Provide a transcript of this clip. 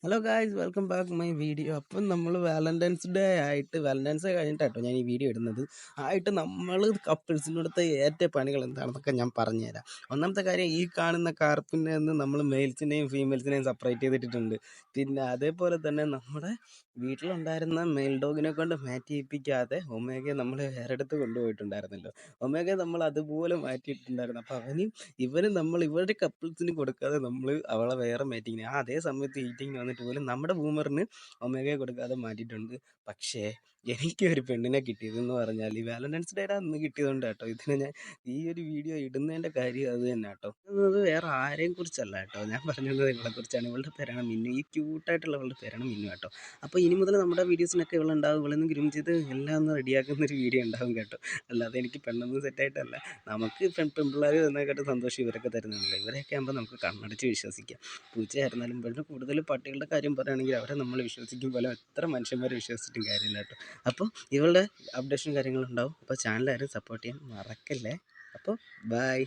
Hello guys, welcome back my video. അപ്പം നമ്മൾ Valentine's day കഴിഞ്ഞിട്ടാട്ടോ ഞാൻ ഈ വീഡിയോ ഇടുന്നത്. നമ്മൾ കപ്പിൾസിനടുത്ത ഏറ്റ പണികൾ എന്താണെന്നൊക്കെ ഞാൻ പറഞ്ഞുതരാം. ഒന്നാമത്തെ കാര്യം, ഈ കാണുന്ന കാർപ്പിൻ്റെ നിന്ന് നമ്മൾ മെയിൽസിനെയും ഫീമെയിൽസിനെയും സെപ്പറേറ്റ് ചെയ്തിട്ടുണ്ട്. പിന്നെ അതേപോലെ തന്നെ നമ്മുടെ വീട്ടിലുണ്ടായിരുന്ന മെയിൽ ഡോഗിനെ കൊണ്ട് മാറ്റ് ചെയ്യിപ്പിക്കാതെ ഒമേഗയെ നമ്മൾ വേറെടുത്ത് കൊണ്ടുപോയിട്ടുണ്ടായിരുന്നല്ലോ. ഒമേഗയെ നമ്മൾ അതുപോലെ മാറ്റിയിട്ടുണ്ടായിരുന്നു. അപ്പോൾ ഇവരുടെ കപ്പിൾസിന് കൊടുക്കാതെ നമ്മൾ അവളെ വേറെ മാറ്റിങ്ങിന് അതേ സമയത്ത് ഈറ്റിങ്ങിന് വന്നിട്ട് പോലും നമ്മുടെ ബൂമറിന് ഒമേഗയെ കൊടുക്കാതെ മാറ്റിയിട്ടുണ്ട്. പക്ഷേ എനിക്കൊരു പെണ്ണിനെ കിട്ടിയതെന്ന് പറഞ്ഞാൽ ഈ വാലന്റൈൻസ് ഡേയുടെ അന്ന് കിട്ടിയതുകൊണ്ട് കേട്ടോ ഞാൻ ഈ ഒരു വീഡിയോ ഇടുന്നതിൻ്റെ കാര്യം അത് തന്നെ കേട്ടോ. ഇത് വേറെ ആരെയും കുറിച്ചല്ല കേട്ടോ, ഞാൻ പറഞ്ഞത് ഇവളെ കുറിച്ചാണ്. ഇവളുടെ പേരാണ് മിന്നു. ഈ ക്യൂട്ടായിട്ടുള്ള ഇവളുടെ പേരാണ് മിന്നു കേട്ടോ. അപ്പോൾ ഇനി മുതൽ നമ്മുടെ വീഡിയോസിനൊക്കെ ഇവളുണ്ടാവും. ഇവളൊന്ന് ഗ്രൂം ചെയ്ത് എല്ലാം ഒന്ന് റെഡിയാക്കുന്നൊരു വീഡിയോ ഉണ്ടാവും കേട്ടോ. അല്ലാതെ എനിക്ക് പെണ്ണൊന്നും സെറ്റായിട്ടല്ല. നമുക്ക് പെൺപിള്ളേർ തന്നേക്കാട്ടും സന്തോഷം ഇവരൊക്കെ തരുന്നുണ്ടല്ലോ. ഇവരെയൊക്കെ ആകുമ്പോൾ നമുക്ക് കണ്ണടച്ച് വിശ്വസിക്കാം. പൂച്ചയായിരുന്നാലും പിന്നെ കൂടുതൽ പട്ടികളുടെ കാര്യം പറയുകയാണെങ്കിൽ അവരെ നമ്മൾ വിശ്വസിക്കും പോലെ എത്ര മനുഷ്യന്മാരെ വിശ്വസിച്ചിട്ടും കാര്യമില്ല കേട്ടോ. അപ്പോൾ ഇവളുടെ അപ്ഡേഷൻ കാര്യങ്ങളുണ്ടാവും. അപ്പോൾ ചാനൽ ആരും സപ്പോർട്ട് ചെയ്യാൻ മറക്കല്ലേ. അപ്പോൾ ബൈ.